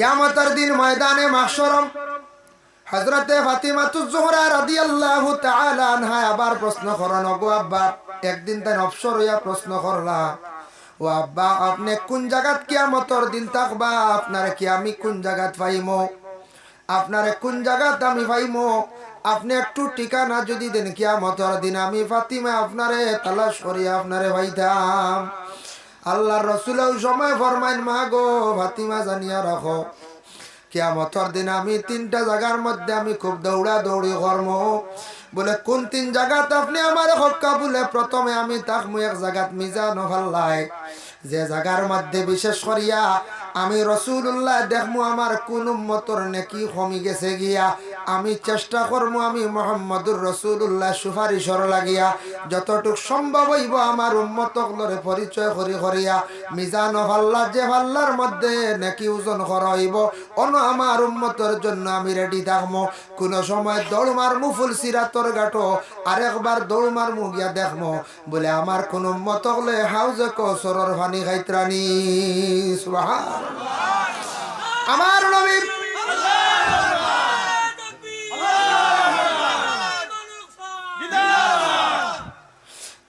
কিয়ামতের দিন ময়দানে মাহশর হযরতে ফাতিমাতুজ জোহরা রাদিয়াল্লাহু তাআলা আনহা আবার প্রশ্ন করেন, ওগো আব্বা, একদিন তাই অবসর হইয়া প্রশ্ন করলা, ও আব্বা আপনি কোন জায়গাত কিয়ামতের দিন থাকবা, আপনারে কি আমি কোন জায়গাত পাইমো, আপনারে কোন জায়গাত আমি পাইমো, আপনি একটু ঠিকানা যদি দেন কিয়ামতের দিন আমি ফাতিমা আপনারে তালাশ করিয়া আপনারে পাইতাম। আল্লাহর রাসূল ওই সময় ফরমাইন, মা গো ফাতিমা জানিয়া রাখো, কিয়ামতের দিন আমি তিনটা জায়গার মধ্যে আমি খুব দৌড়া দৌড়ি করব। বলে কোন তিন জায়গাত আপনি আমার হক্কা, বলে প্রথমে আমি থাকবো এক জায়গাত মিজান ফাল্লায়, যে জায়গার মধ্যে বিশেষ করিয়া আমি রাসূলুল্লাহ দেখমু আমার কোন উম্মতর নেকি কমি গেছে গিয়া, আমি চেষ্টা করবো আমি মুহাম্মদুর রাসূলুল্লাহ সুপারিশর লাগিয়া যতটুক সম্ভব হইব আমার উম্মতগুলোরে পরিচয় করিয়া মিজান ফাল্লা, যে ফাল্লার মধ্যে নেকি ওজন করা হইব অন আমার উম্মতের জন্য আমি রেডি থাকবো। কোন সময় দৌড় মারমু ফুলসিরাতর গাটো, আরেকবার দৌড় মারমু গিয়া দেখমো বলে আমার কোন উম্মত হলে হাউজে কৌসরের পানি খাইত্রানি। সুবহানাল্লাহ। আমার নবী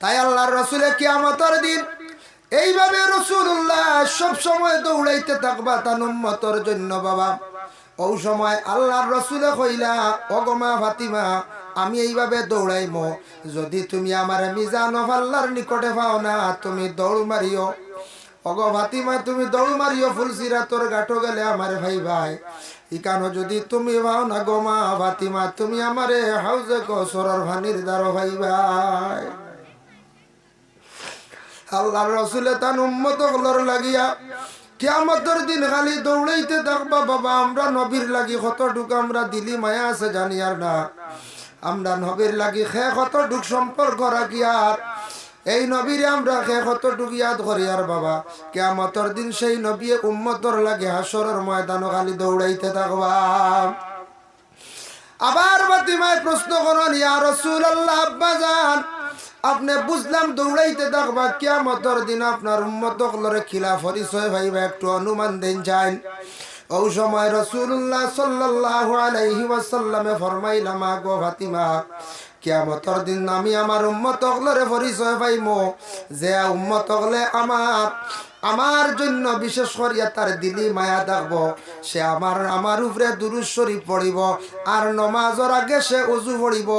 তাই আল্লাহর রাসূল কিয়ামতের দিন এইভাবে রাসূলুল্লাহ সব সময় দৌড়াইতে থাকবা তার উম্মতের জন্য। বাবা ওই সময় আল্লাহর রাসূল কইলা, ওগো মা ফাতিমা আমি এইভাবে দৌড়াইমো, যদি তুমি আমার মিজান ফাল্লার নিকটে পাও না তুমি দৌড় মারিও। ওগো ফাতিমা তুমি দৌড় মারিও ফুলসিরাতর গাটো গেলে আমার ভাই ভাই, ইকানো যদি তুমি পাও না গো মা ফাতিমা তুমি আমারে হাউজে কৌসরের পানির দ্বারা ভাই ভাই। আল্লাহর রাসূল তার উম্মতগুলোর লাগিয়া কিয়ামতের দিন খালি দৌড়াইতে থাকবা। বাবা আমরা নবীর লাগি কতটুকু আমরা দিলি মায়া আছে জানি আর না, আমরা নবীর লাগি খে কতটুক সম্পর্ক রাখি আর এই নবীরে আমরা খে কতটুক ইয়াদ করি আর বাবা কিয়ামতের দিন সেই নবী উম্মতর লাগে হাসরের ময়দানে খালি দৌড়াইতে থাকবা। আবার ফাতিমায় প্রশ্ন করেন, ইয়া রাসূলুল্লাহ আব্বাজান আপনি বুঝলাম দৌড়াইতে থাকবা, কিয়ামতের দিন আপনার উম্মতগুলোরে খিলা পরিচয় ভাইবা একটু অনুমান দেন চাই। ওই সময় রাসূলুল্লাহ সাল্লাল্লাহু আলাইহি ওয়াসাল্লামে ফরমাইলা, মা গো ফাতিমা কিয়ামতের দিন আমি আমার উম্মতগুলোরে পরিচয় পাইমো, যে উম্মতগুলো আমার জন্য বিশেষ করিয়া তার দিলি মায়া থাকবো, সে আমার উপরে দুরূদ শরীফ পড়িব আর নমাজের আগে সে ওযু পড়িব।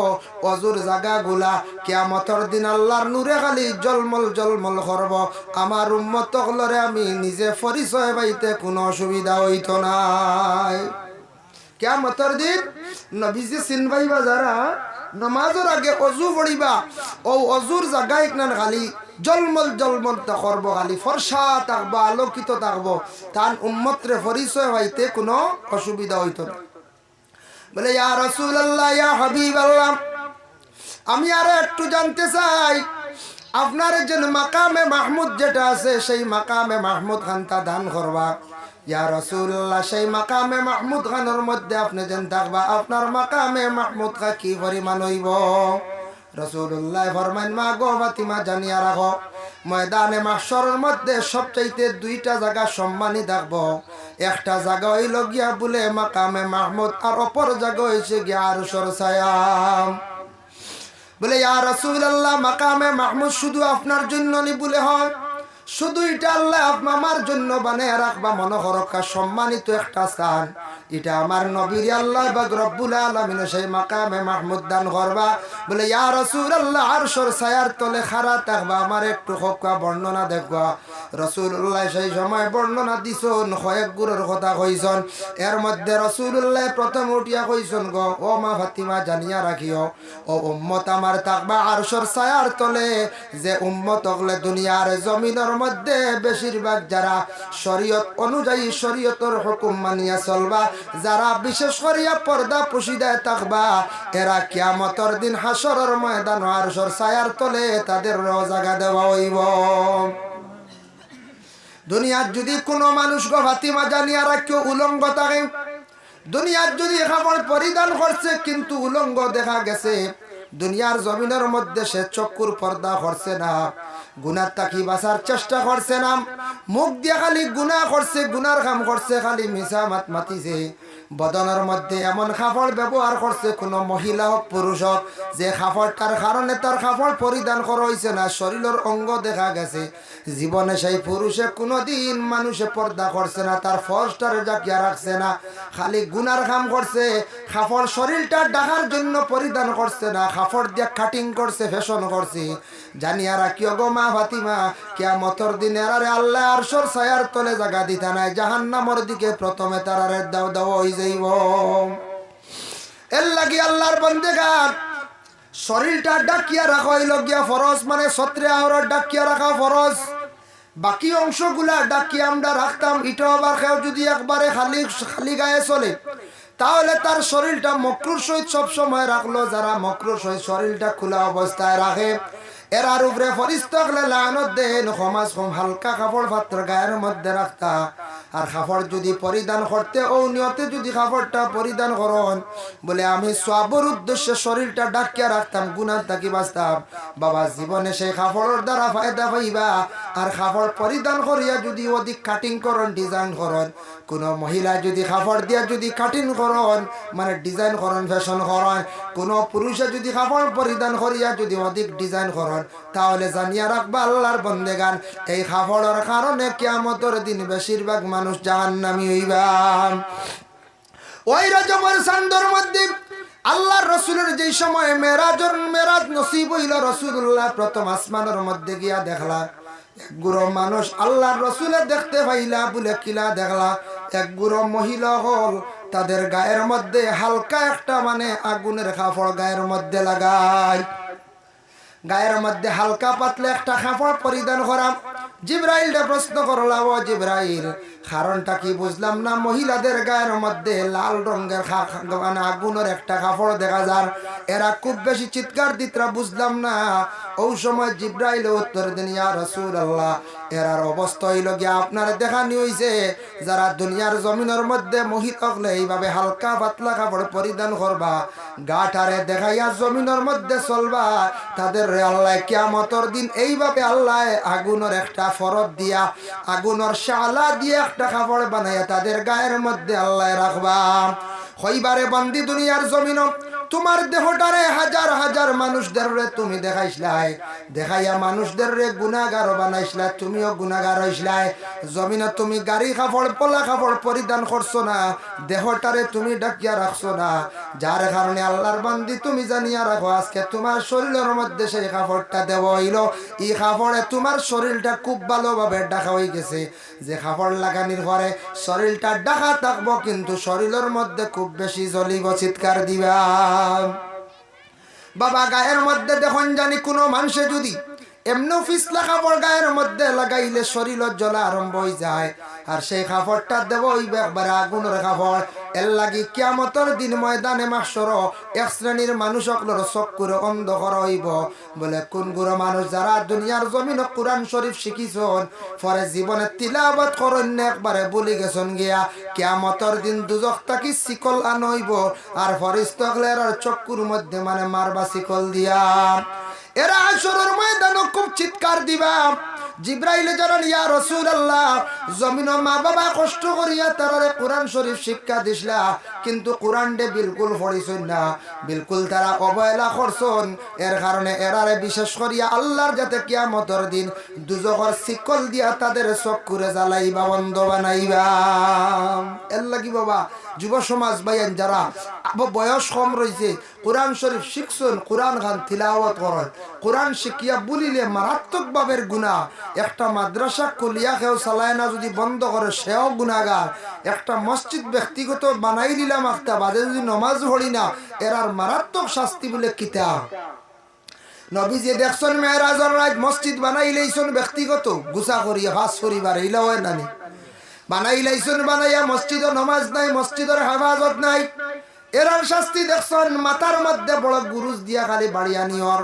ওযুর জায়গাগুলা কিয়ামতের দিন আল্লাহর নূরে খালি জলমল জলমল করব। আমার উম্মতগুলোরে আমি নিজে পরিচয় পাইতে কোনো অসুবিধা হইত নাই। কিয়ামতের দিন নবীজি চিনবাইবা যারা নামাজের আগে ওযু পড়িবা, ও ওযুর জায়গায় নান খালি জলমল জলমল করবো, খালি ফর্সা থাকবো আলোকিত থাকবো, তার উম্মতরে পরিচয় হইতে কোনো অসুবিধা হইত না। বলে ইয়া রাসূলুল্লাহ ইয়া হাবিবাল্লাহ আমি আর একটু জানতে চাই, আপনার যে মাকামে মাহমুদ যেটা আছে সেই মাকামে মাহমুদ খানটা দান করবা। ইয়া রাসূলুল্লাহ সেই মাকামে মাহমুদ খানের মধ্যে আপনি যেন থাকবা, আপনার মাকামে মাহমুদ খা কি পরিমাণ হইব? রাসূলুল্লাহ ফরমান, মা গো ফাতিমা জানিয়া রাখো, ময়দানে মাহশরের মধ্যে সবচাইতে দুইটা জায়গা সম্মানী থাকবো। একটা জায়গা হইল গিয়া বলে মাকামে মাহমুদ, আর অপর জায়গা হইছে গিয়া আরশের ছায়া। বলে ইয়া রাসূলুল্লাহ মাকামে মাহমুদ শুধু আপনার জন্য নি বলে হয়, শুধু এটা আল্লাহ আমার জন্য বানায় রাখবা মনে হরকা সম্মানিত একটা স্থান, এটা আমার নবীর আল্লাহ বা রব্বুল আলামিন সেই মাকামে মাহমুদ দান করবা। বলে ইয়া রাসূলুল্লাহ আরশের ছায়ার তলে খাড়া থাকবা, আমার একটু হক্কা বর্ণনা দেখবা। রাসূলুল্লাহ সেই সময় বর্ণনা দিছন, কয়েক গুরের কথা কইছন। এর মধ্যে রাসূলুল্লাহ প্রথম উঠিয়া কইছন, গো ও মা ফাতিমা জানিয়া রাখিও, ও উম্মত আমার থাকবা আরশের ছায়ার তলে, যে উম্মত হলে দুনিয়ার জমিনের মধ্যে বেশিরভাগ যারা শরীয়ত অনুযায়ী শরীয়তের হুকুম মানিয়া চলবা, যারা বিশেষ করিয়া পর্দা পুশিদায় থাকবা, এরা কিয়ামতের দিন হাসরের ময়দান আরশের ছায়ার তলে তাদের জায়গা দেওয়া হইব। দুনিয়ার যদি কোনো মানুষ গো ফাতিমা জানিয়া রাখিও উলঙ্গ থাকে, দুনিয়ার যদি কাপড় পরিধান করছে কিন্তু উলঙ্গ দেখা গেছে, দুনিয়ার জমিনের মধ্যে সে চক্ষুর পর্দা করছে না, গুনার তাকি বাঁচার চেষ্টা করছে না, মুখ দিয়ে খালি গুনাহ করছে, গুনার কাম করছে, খালি মিছা মাত মাতিছে। বদনের মধ্যে এমন কাপড় ব্যবহার করছে, কোনো মহিলা হোক পুরুষ হোক, যে কাপড়টার কারণে তার কাপড় পরিধান করা হয়েছে না, শরীরের অঙ্গ দেখা গেছে। জীবনে সেই পুরুষে কোনোদিন মানুষে পর্দা করছে না, তার ফর্সটারে জাকিয়া রাখছে না, খালি গুনার কাম করছে। কাপড় শরীরটা ঢাকার জন্য পরিধান করছে না, কাপড় দিয়ে কাটিং করছে, ফ্যাশন করছে। জানি আর কি গো মা ফাতিমা, কিয়ামতের দিন এরারে আল্লাহ আরশের ছায়ার তলে জায়গা দিতা নাই, জাহান্নামের দিকে প্রথমে তারারে দাও দাও হয়ে যাইব। এর লাগি আল্লাহর বান্দেগান শরীরটা ডাকিয়া রাখা হইল গিয়া ফরজ, মানে সত্রে আওরাত ডাকিয়া রাখা ফরজ। বাকি অংশগুলা ডাকিয়া আমরা রাখতাম, এটা আবার কেউ যদি একবারে খালি খালি গায়ে চলে তাহলে তার শরীরটা মকরুর সহিত সবসময় রাখলো। যারা মকরুর সহিত শরীরটা খোলা অবস্থায় রাখে এরার উপরে ফরিস্তা হলে লানত দেন, সমাজ কম হালকা কাপড় পাত্র গায়ের মধ্যে রাখতা। আর কাপড় যদি পরিধান করতে ও নিয়তে যদি কাপড়টা পরিধান করন, বলে আমি সবর উদ্দেশ্যে শরীরটা ডাকিয়া রাখতাম, গুনার থাকি বাঁচতাম। বাবা জীবনে সেই কাপড়ের দ্বারা ফায়দা পাইবা। আর কাপড় পরিধান করিয়া যদি অধিক কাটিং করন, ডিজাইন করন, কোনো মহিলা যদি কাপড় দিয়া যদি কাটিং করন, মানে ডিজাইন করন, ফ্যাশন করন, কোনো পুরুষে যদি কাপড় পরিধান করিয়া যদি অধিক ডিজাইন করন, তাহলে জানিয়া রাখবা আল্লাহর বন্দেগান এই কাপড়ের কারণে কিয়ামতের দিন বেশিরভাগ মানুষ জাহান্নামী হইবা। ওই রজবের চাঁদের মধ্যে আল্লাহর রাসূলের যেই সময় মেরাজ নসিব হইল, রাসূলুল্লাহ প্রথম আসমানের মধ্যে গিয়া দেখলা এক গুরু মানুষ আল্লাহর রাসূলে দেখতে পাইলা। বলে কিলা দেখলা? এক গুরু মহিলা হল, তাদের গায়ের মধ্যে হালকা একটা মানে আগুনের কাপড় গায়ের মধ্যে লাগায়, গায়ের মধ্যে হালকা পাতলে একটা কাপড় পরিধান করা। জিবরাইল প্রশ্ন করলা, ও জিবরাইল কারণটা কি? বুঝলাম না। মহিলাদের গায়ের মধ্যে লাল রঙের মানে আগুনের একটা কাপড় দেখা যায়, এরা খুব বেশি চিৎকার দিতরা, বুঝলাম না। ওই সময় জিবরাইল উত্তর দেন, ইয়া রাসূলুল্লাহ এরার অবস্থা হইল গিয়া আপনার দেখানি হইছে, যারা দুনিয়ার জমিনের মধ্যে মহিলা হলে এইভাবে হালকা পাতলা কাপড় পরিধান করবা, গাটারে দেখাইয়া জমিনের মধ্যে চলবা, তাদের আল্লাহ কিয়ামতের দিন এইভাবে আল্লাহ আগুনের একটা ফরদ দিয়া, আগুনের শালা দিয়ে একটা কাপড় বানাইয়া তাদের গায়ের মধ্যে আল্লাহ রাখবা। হইবারে বান্দি দুনিয়ার জমিন তোমার দেহটারে হাজার হাজার মানুষদের রে তুমি দেখাইছলাই, দেখাইয়া মানুষদের রে গুনাহগার বানাইছলা, তুমিও গুনাহগার হইছলাই। জমিনে তুমি গাড়ি কাপড় পলা কাপড় পরিধান করছো না, দেহটারে তুমি ডাকিয়া রাখছো না, যার কারণে আল্লাহর বান্দি তুমি জানিয়া রাখো আজকে তোমার শরীরের মধ্যে সেই কাপড়টা দেওয়া হইল। এই কাপড়ে তোমার শরীরটা খুব ভালোভাবে ঢাকা হয়ে গেছে। যে কাপড় লাগানির পরে শরীরটা ঢাকা থাকবো, কিন্তু শরীরের মধ্যে খুব বেশি জ্বলিব, চিৎকার দিবা। বাবা গায়ের মধ্যে দেখুন জানি কোনো মানুষে যদি এমনি ফিসলা কাপড় গায়ের মধ্যে লাগাইলে শরীর জ্বলা আরম্ভ হয়ে যায়। আর সেই কাপড়টা দেব হইবে একবারে আগুনের কাপড়। এর লাগি কিয়ামতের দিন ময়দানে মাহশর এক শ্রেণীর মানুষ সকলের চক্ষুরে অন্ধ করা হইব। বলে কোন গুরু মানুষ যারা দুনিয়ার জমিন কুরআন শরীফ শিখিছন, পরে জীবনে তিলাওয়াত করেন না, একবারে ভুলে গেছেন গিয়া, কিয়ামতের দিন দুজখ থাকি শিকল আন হইব। আর ফরিস্তাগলের চক্ষুর মধ্যে মানে মারবা শিকল দিয়া। এরা হাশরের ময়দানে খুব চিৎকার দিবা। জিবরাইল জানান, ইয়া রাসূলুল্লাহ জমিন মা বাবা কষ্ট করিয়া তারারে কোরআন শরীফ শিক্ষা দিছলা, কিন্তু কোরআন দে বিলকুল পড়িছন না, বিলকুল তারা অবহেলা করছন। এর কারণে এরারে বিশেষ করিয়া আল্লাহর যাতে কিয়ামতের দিন দুজখের শিকল দিয়া তাদের চক্ষুরে জ্বালাইবা, বন্ধ বানাইবা। এর লাগি বাবা যুব সমাজ ভাইয়ান যারা বয়স কম রয়েছে, কোরআন শরীফ শিখছন, কোরআন গান তিলাওয়াত করেন। কোরআন শিখিয়া বলিলে মারাত্মক ভাবের গুনাহ। একটা মাদ্রাসা কুলিয়া কেউ চালায় না, যদি বন্ধ করে সেও গুনাহগার। একটা মসজিদ ব্যক্তিগত বানাই দিলাম একটা, বাদে যদি নমাজ পড়ি না, এরার মারাত্মক শাস্তি বলে কিতাব। নবীজি দেখছেন মেরাজের রাত মসজিদ বানাই লইছেন ব্যক্তিগত, গুছা করিয়া ভাস করিবার এইলা হয় নানি, বানাই লাইছেন, বানাইয়া মসজিদে নমাজ নাই, মসজিদের হেফাজত নাই। এরার শাস্তি দেখছেন মাথার মধ্যে বড় গুরুজ দিয়া খালি বাড়ি আনিয়র,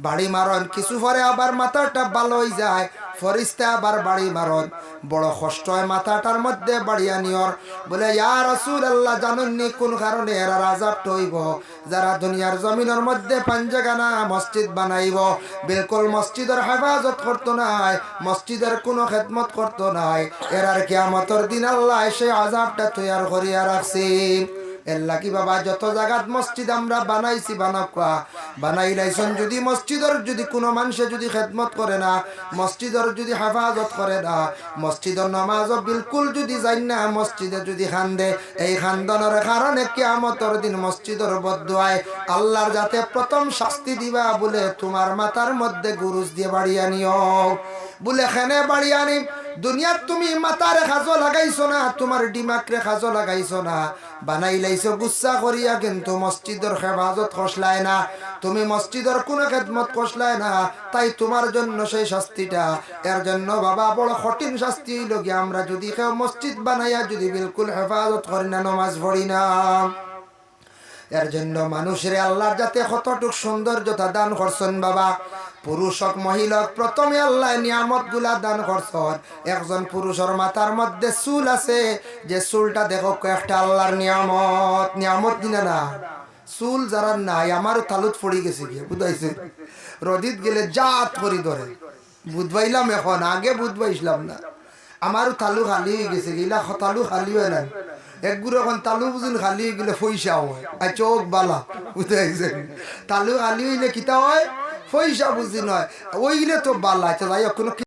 বাড়ি মারন, কিছু পরে আবার মাথাটা ভালো হয়ে যায়, ফরিস্তা আবার বাড়ি মারত বড় কষ্ট হয় মাথাটার মধ্যে বাড়িয়া নিয়র বলে ইয়া রাসূলুল্লাহ জানেননি কোন কারণে এরা আযাব হইব যারা দুনিয়ার জমিনের মধ্যে পাঞ্জাগানা মসজিদ বানাইব বিলকুল মসজিদের হেফাজত করতো নাই মসজিদের কোনো খেদমত করতো নাই এরার কিয়ামতের দিন আল্লাহ সেই আযাবটা তৈয়ার করিয়া রাখছে এল্লা কি বাবা যত জায়গাত মসজিদ আমরা বানাইছি বানাকা বানাই লাইছেন যদি মসজিদের যদি কোনো মানুষে যদি খেদমত করে না মসজিদের যদি হেফাজত করে না মসজিদের নামাজ বিলকুল যদি যাই না মসজিদে যদি খান্দে এই খান্দনের কারণে কিয়ামতের দিন মসজিদের বদদুয়ায় আল্লাহর যাতে প্রথম শাস্তি দিবা বলে তোমার মাথার মধ্যে গুরুজ দিয়ে বাড়িয়া নিও বলে এখানে বাড়িয়া নি দুনিয়াত তুমি মাথারে খাজো লাগাইছো না তোমার ডিমাকরে খাজো লাগাইছো না বানাই লাইছো গুচ্ছা করিয়া কিন্তু মসজিদের হেফাজত কষলায় না তুমি মসজিদের কোনো খেদমত কষলায় না তাই তোমার জন্য সেই শাস্তিটা এর জন্য বাবা বড় কঠিন শাস্তি হইল কি আমরা যদি কেউ মসজিদ বানাইয়া যদি বিলকুল হেফাজত করি না নামাজ পড়ি না এর জন্য মানুষের আল্লাহর যাতে কতটুক সৌন্দর্যতা দান করছেন বাবা পুরুষ হোক মহিলা প্রথমে আল্লাহ নিয়ামত গুলা দান করছেন একজন পুরুষের মাথার মধ্যে চুল আছে যে চুলটা দেখো একটা আল্লাহর নিয়ামত নিয়ামত দিনা না চুল যারা নাই আমারও তালুত পড়ে গেছে গিয়ে বুঝাইছে রদিত গেলে জাত করি ধরে বুধবাইলাম এখন আগে বুধবাইছিলাম না আমারও তালু খালি হয়ে গেছে গিলা তালু খালি হয় না একগুলো এখন তালু বুঝুন খালি হয়ে গেলে পয়সা হয় আর চোখ বালা বুঝাইছে তালু খালি হইলে কিতা হয় পয়সা বুঝি নয় ওইলে তো বালা যাই কোনো